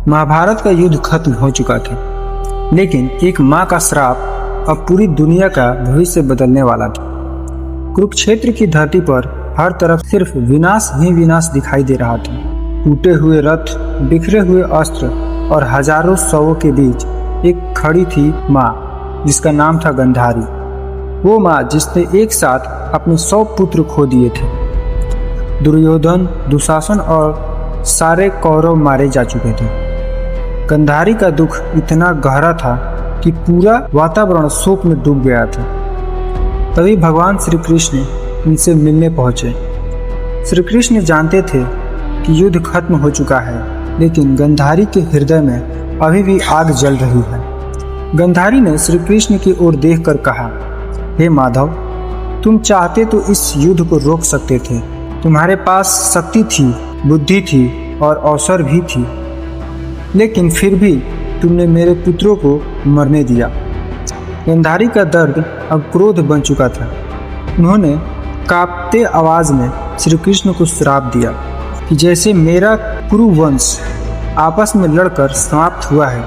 महाभारत का युद्ध खत्म हो चुका था, लेकिन एक माँ का श्राप अब पूरी दुनिया का भविष्य बदलने वाला था। कुरुक्षेत्र की धरती पर हर तरफ सिर्फ विनाश ही विनाश दिखाई दे रहा था। टूटे हुए रथ, बिखरे हुए अस्त्र और हजारों शवों के बीच एक खड़ी थी माँ, जिसका नाम था गंधारी। वो माँ जिसने एक साथ अपने 100 पुत्र खो दिए थे। दुर्योधन, दुशासन और सारे कौरव मारे जा चुके थे। गंधारी का दुख इतना गहरा था कि पूरा वातावरण शोक में डूब गया था। तभी भगवान श्री कृष्ण उनसे मिलने पहुंचे। श्री कृष्ण जानते थे कि युद्ध खत्म हो चुका है, लेकिन गंधारी के हृदय में अभी भी आग जल रही है। गंधारी ने श्री कृष्ण की ओर देखकर कहा, हे माधव, तुम चाहते तो इस युद्ध को रोक सकते थे। तुम्हारे पास शक्ति थी, बुद्धि थी और अवसर भी थी, लेकिन फिर भी तुमने मेरे पुत्रों को मरने दिया। गंधारी का दर्द अब क्रोध बन चुका था। उन्होंने कांपते आवाज में श्री कृष्ण को श्राप दिया कि जैसे मेरा कुरु वंश आपस में लड़कर समाप्त हुआ है,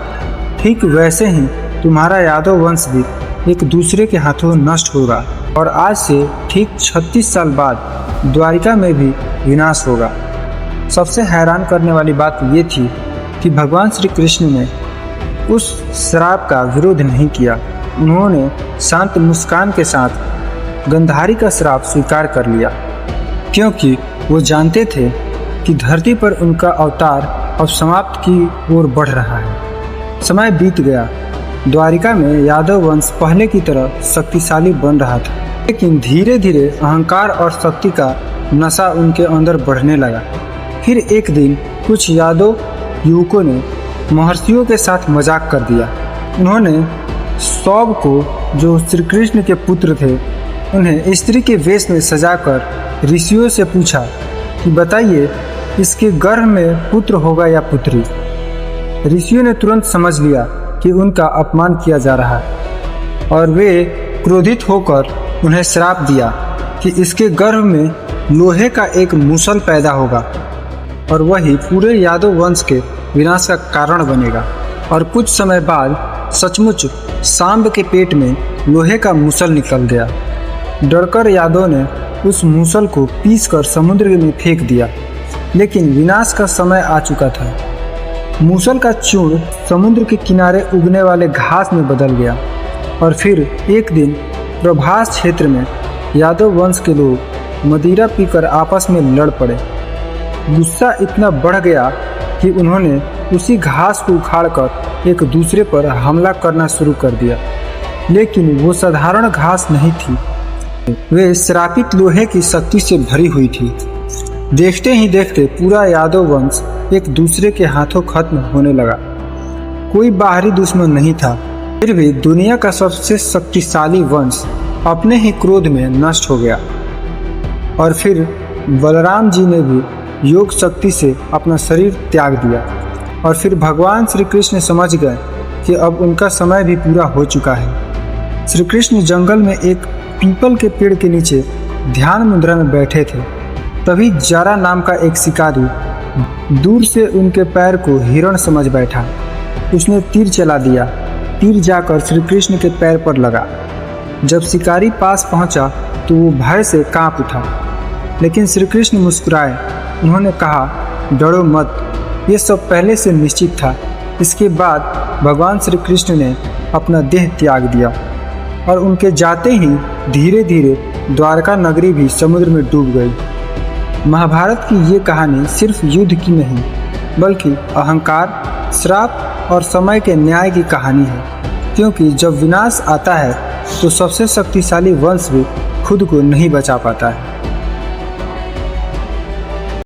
ठीक वैसे ही तुम्हारा यादव वंश भी एक दूसरे के हाथों नष्ट होगा और आज से ठीक 36 साल बाद द्वारिका में भी विनाश होगा। सबसे हैरान करने वाली बात ये थी कि भगवान श्री कृष्ण ने उस श्राप का विरोध नहीं किया। उन्होंने शांत मुस्कान के साथ गंधारी का श्राप स्वीकार कर लिया, क्योंकि वो जानते थे कि धरती पर उनका अवतार अब समाप्ति की ओर बढ़ रहा है। समय बीत गया। द्वारिका में यादव वंश पहले की तरह शक्तिशाली बन रहा था, लेकिन धीरे धीरे अहंकार और शक्ति का नशा उनके अंदर बढ़ने लगा। फिर एक दिन कुछ यादव युवकों ने महर्षियों के साथ मजाक कर दिया। उन्होंने सौभ को, जो श्री कृष्ण के पुत्र थे, उन्हें स्त्री के वेश में सजाकर ऋषियों से पूछा कि बताइए, इसके गर्भ में पुत्र होगा या पुत्री। ऋषियों ने तुरंत समझ लिया कि उनका अपमान किया जा रहा है और वे क्रोधित होकर उन्हें श्राप दिया कि इसके गर्भ में लोहे का एक मूसल पैदा होगा और वही पूरे यादव वंश के विनाश का कारण बनेगा। और कुछ समय बाद सचमुच सांब के पेट में लोहे का मूसल निकल गया। डरकर यादव ने उस मूसल को पीसकर समुद्र में फेंक दिया, लेकिन विनाश का समय आ चुका था। मूसल का चूर्ण समुद्र के किनारे उगने वाले घास में बदल गया और फिर एक दिन प्रभास क्षेत्र में यादव वंश के लोग मदिरा पीकर आपस में लड़ पड़े। गुस्सा इतना बढ़ गया कि उन्होंने उसी घास को उखाड़कर एक दूसरे पर हमला करना शुरू कर दिया, लेकिन वो साधारण घास नहीं थी। वे श्रापित लोहे की शक्ति से भरी हुई थी। देखते ही देखते पूरा यादव वंश एक दूसरे के हाथों खत्म होने लगा। कोई बाहरी दुश्मन नहीं था, फिर भी दुनिया का सबसे शक्तिशाली वंश अपने ही क्रोध में नष्ट हो गया। और फिर बलराम जी ने भी योग शक्ति से अपना शरीर त्याग दिया। और फिर भगवान श्री कृष्ण समझ गए कि अब उनका समय भी पूरा हो चुका है। श्री कृष्ण जंगल में एक पीपल के पेड़ के नीचे ध्यान मुद्रा में बैठे थे। तभी जारा नाम का एक शिकारी दूर से उनके पैर को हिरण समझ बैठा। उसने तीर चला दिया। तीर जाकर श्री कृष्ण के पैर पर लगा। जब शिकारी पास पहुंचा तो वो भय से कांप उठा, लेकिन श्री कृष्ण मुस्कुराए। उन्होंने कहा, डरो मत, ये सब पहले से निश्चित था। इसके बाद भगवान श्री कृष्ण ने अपना देह त्याग दिया और उनके जाते ही धीरे धीरे द्वारका नगरी भी समुद्र में डूब गई। महाभारत की ये कहानी सिर्फ युद्ध की नहीं, बल्कि अहंकार, श्राप और समय के न्याय की कहानी है। क्योंकि जब विनाश आता है तो सबसे शक्तिशाली वंश भी खुद को नहीं बचा पाता है।